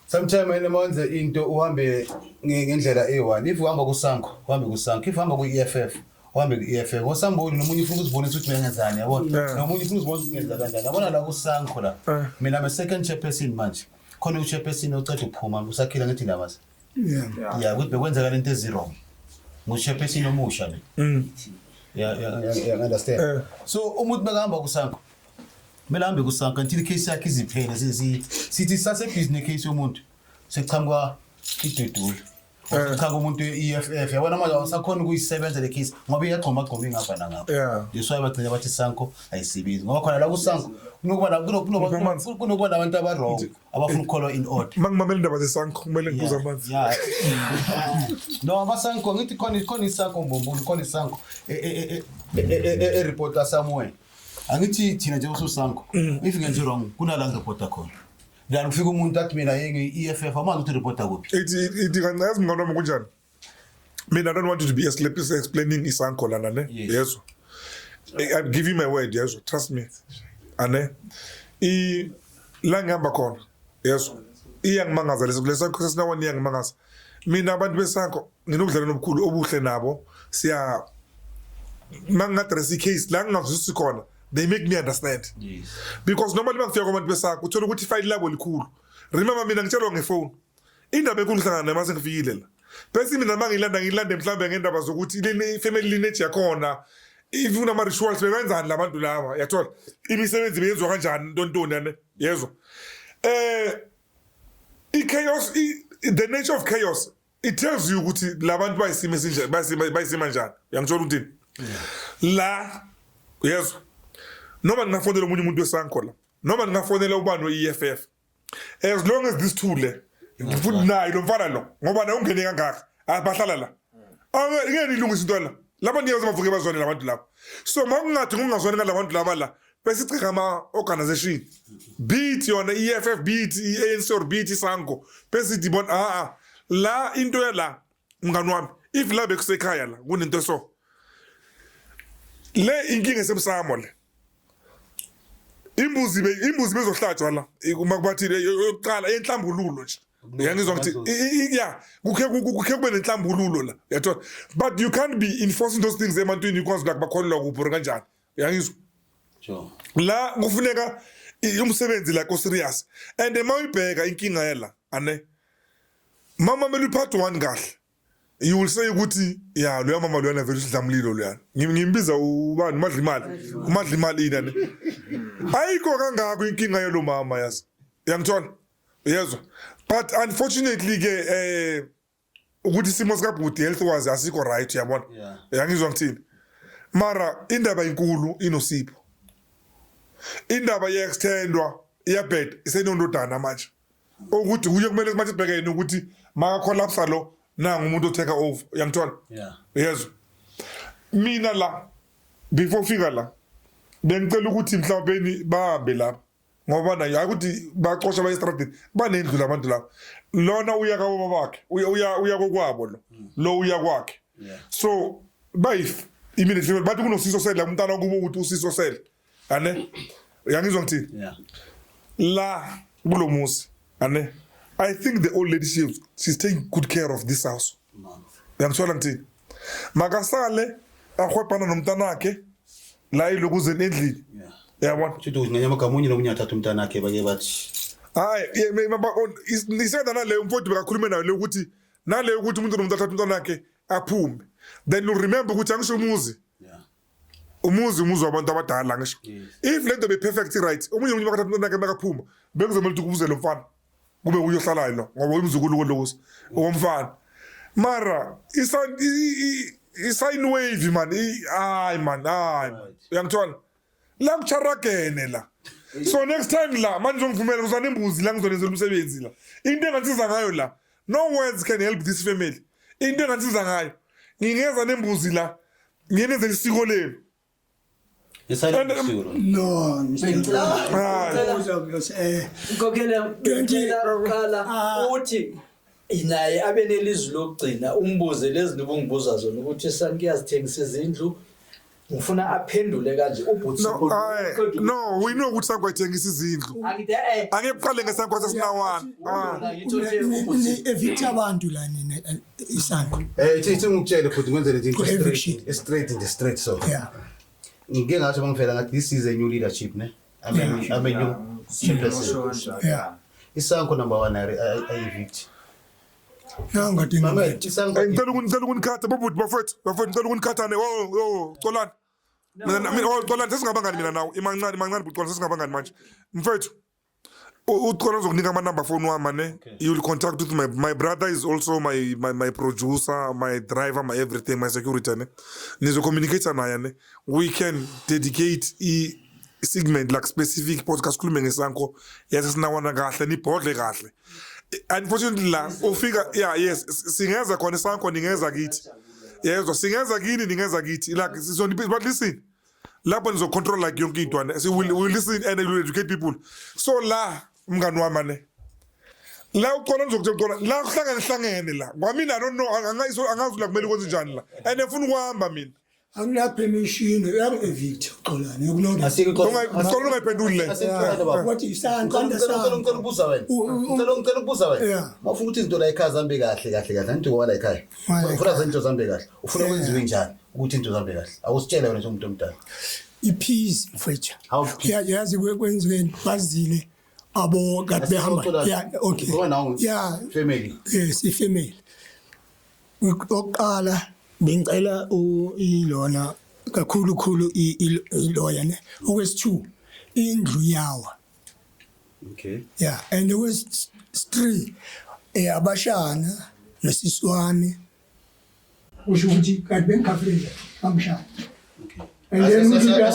sometimes ene manje into uhambe ngendlela e1 if uhamba kusanko uhambe kusanko if uhamba ku-EFF uhambe ku-EFF ngosamboni nomunye ufuna ukuzibonisa ukuthi uyenzani yabona nomunye ufuna ukuzibona ukuthi uyenza kanjani yabona la kusanko la mina am second chairperson manje khona uchairperson oceda ukuphuma usakhila ngithi ndabase yeah ukuthi bekwenzeka lento ezirong nguchairperson omusha le yeah understand so umuntu bekahamba kusanko mina hambe kusanko until case yakhe iziphele sithi sase business case yomuntu sechamuka idudula cha umuntu eFF yabona manje awusakhona ukuyisebenza le case ngoba iyagqoma gqoma ngapha nangapha yeswaye bagcina bathi sanko ayisebenzi ngoba khona la kusanko kunokuba nabantu abarong abafuna ukukholwa in order mangimamela indaba zesanko kumele ngibuza amanzi no abasanko ngithi khona isanko mbombulu khona isanko reporter somewhere angithi thina nje ususanko if ngenze wrong kunala reporter khona la ufika umuntu athi mina nge-EFF amazi ukuthi reporter kuphi ithi kancazi mngani wami kunjani mina I don't want you to be explaining isanko lana ne yeso I give you my word yeso trust me ane la ngihamba khona yeso iyangimangaza lesanko sesinawana iyangimangaza mina abantu besanko nginobudlelwano obukhulu obuhle nabo siya mangadress case la ngingazwisisi khona they make me understand because normally mangifika kwabantu besanko uthola ukuthi ifile labo likhulu remember mina ngitshelwa ngefone indaba enkulu hlangana mase ngifikile la bese mina ngilanda mhlambe ngendaba zokuthi ile family lineage yakhona ifuna ama rituals bekenzani labantu laba yathola imisebenzi beyenzwa kanjani ntontoni ne yezwa chaos the nature of chaos it tells you ukuthi labantu bayisima esinje bayisima njani uyangithola ukuthi la yezwa noma ningafonela umunye umuntu wesanko la noma ningafonela ubani we-EFF as long as this two le futhi nayi lo mfana lo ngoba na ungene kangaka abahlala la ngeke nilungise into la laba niyazi bavuke bazone labantu lapho so makungathi ngingazone ngalabantu laba la bese sichika ama organization beat yona EFF beat ANC or beat sanko bese dibona la into yala mngani wami if la bekusekhaya la kunento so le inkinga esemsamo le imbuzi bezohlatshwa la uma kubathi yokuqala enhlambululo nje uyangizwa ukuthi yeah kukhe kube nenhlambululo la yathola but you can't be enforcing those things emantwini because like bakholelwa kuphi kanjani uyangizwa sure la kufuneka umsebenzi la ko serious and mayibheka inkinga yela ane mama melu part 1 kahle you will say ukuthi ya lo mama lo yana vele sidlamlilo lo yana ngimbiza ubani umadlimali ina ne ayikho kangako inkinga yelo mama yazi yangithola yezwa but unfortunately ke ukuthi simo sikabhuti health wise asikho right yabona yangizwa ngithini mara indaba inkulu inosipho indaba ye-extendwa iyabheda isenondodana manje ukuthi uye kumele manje sibhekene ukuthi makacollapse lo nangu umuntu otake over uyangithola yezwa mina la before fika la bengicela ukuthi mhlawumbe bahambe lapha ngoba nayo ukuthi baxoxa bayestradini banendlu labantu lapha lona uya kaBaba bakhe uya kokwabo lo uya kwakhe so bayif immediately bathi kunosiso sele la umntana kubo ukuthi usiso sele ane uyangizwa ngithini la kulo musi ane I think the old lady she's taking good care of this house uyangithola ngithini makasale ahwebhana nomntanakhe la ilokuze endlini yabona Sithi uzingenye amagamunye nomunye athatha umntanakhe bake bathi hayi iseda naleyo umfowethu bekakhulume nayo leyo ukuthi naleyo ukuthi umuntu nomuntu athatha umntanakhe aphume then you remember ukuthi angisho umuzi wabantu abadala ngisho if lento be perfect right omunye umuntu makathatha umntanakhe makaphuma bekuzomela ukuthi kubuze lo mfana kube uyohlala lo ngoba umzukulu kodlokusi omfana mara i-sine wave man hayi uyangithola la kucharagene la so next time la manje ngizongivumela ngizana imbuzi la ngizonenzela umsebenzi la into engansiza ngayo la no words can help this family into engansiza ngayo ngingeza nembuzi la ngiyenenzela isiko lelo no Ngokela ngicela uthi inaye abe nelizwi lokugcina umbuze lezi nibungibuza zona ukuthi sankiyazithengisa izindlu ngifuna aphendule kanje ubhuti no we know ukuthi sankwayithengisa izindlu angeqale ngesankwa sesinawana evictor abantu la nina isandla ithi ngikutshele futhi kwenzele into straight so yeah ngike ngasho bangifela ngathi this is a new leadership ne I mean new chairperson yeah isanko number 1 evict nangathi ngicela ukunikhatha babuthi bafethu ngicela ukunikhatha ne Xolani mina Xolani sesingabangani mina nawe imancane bucwana sesingabangani manje mfethu uqona uzokunika ama number phone wami ne you will contact with my brother is also my producer my driver my everything my security ne nizo communicate naye ne we can dedicate segment like specific podcast khulume ngesanko yasesinawana kahle nibhodle kahle unfortunately la ufika yes singeza khona isanko ningeza kithi yezwa singeza kini ningeza kithi like but listen lapho nizo control like yonke into ane so we will listen and we will educate people so la mngani wami ne la uqona ngizokuthola la kuhlangene la ngwamina I don't know angazula kumele ukwenze njani la and ufuna ukuhamba mina angina permission evict Xolani yokulona ngicela ungayiphenduli wathi isandla ngicela ukubuza wena ngicela ukubuza wena ufuna ukuthi izinto la ekhaya zambe kahle anti ngoba la ekhaya ufuna izinto zambe kahle ufuna kwenziwe njani ukuthi izinto zambe kahle awusitshela wena njengomuntu omdala ipeace mfethu yazi kwenzweni bazile abo kade behamba yeah okay yeah family yes ifamily uqala bengicela ilona kakhulu iloya ne okwesi2 indlu yawa okay yeah and there was 3 abashana nesiswane usho ukuthi kade bengikhafile amshana and then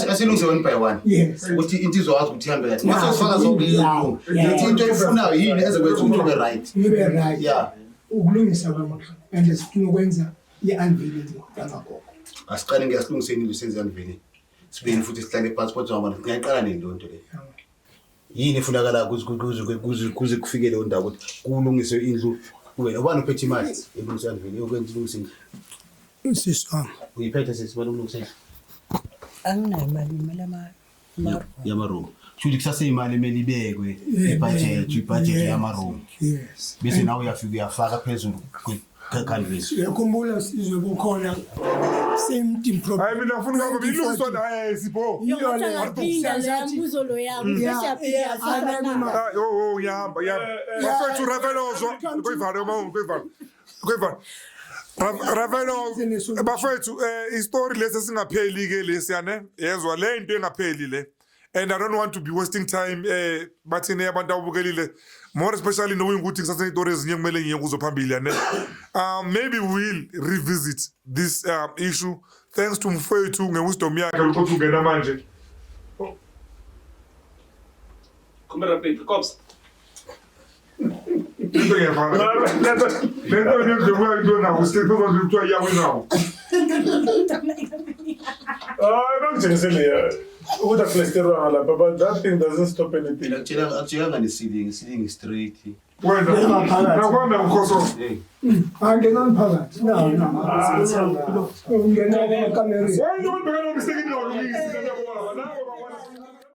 asilungise one by one ukuthi insizwa wazi ukuthi ihambe kahle mase ufaka zonke izinto into efunayo yini ezokwenza ukuthi ube right yeah ukulungisa kwamakho and sifuna ukwenza i-unveiling ngakho asiqale ngiyasilungiseni lisenze unveiling sibini futhi sihlale passport zama ngiyaqala nendonto le yini efunakala kuze kufike leyo ndawo ukuthi kulungiswe indlu kube ubani uphethe imali elungisa unveiling ukwenza ilungisa indlu siswa uyiphethe sesibona ukulungisa anginayo imali yamaroom futhi kusase imali emeli ibekwe ibudget yamaroom yes bese nawe uyafika phezulu canvas yakhumbula sizwe bukhona same team problem hayi mina ngifuna ukuba ilungiswa la sipho ngiyaphinda le mbuzo lo yami uyahamba bafethu Ravelozwa kuyivala Ravelo bafethu istory lesi singapheli ke lesiyane yezwa le into engapheli le and I don't want to be wasting time bathini abantu abukelile more especially knowing ukuthi kusase istory ezinye kumele ngiye kuzo phambili yane maybe we will revisit this issue thanks to mfowethu ngewisdom yakhe ukuthi ungena manje Kumera baby cops Lento nje kwa ndo na usiku kwa mtu yawe nao. Not ya. Uta cholesterol ala baba that thing doesn't stop anything. Akutshela ngani ceiling straight. Wena na kwamba mkoso. Angena phakathi. Ungena kamera. Why don't you be mistaken or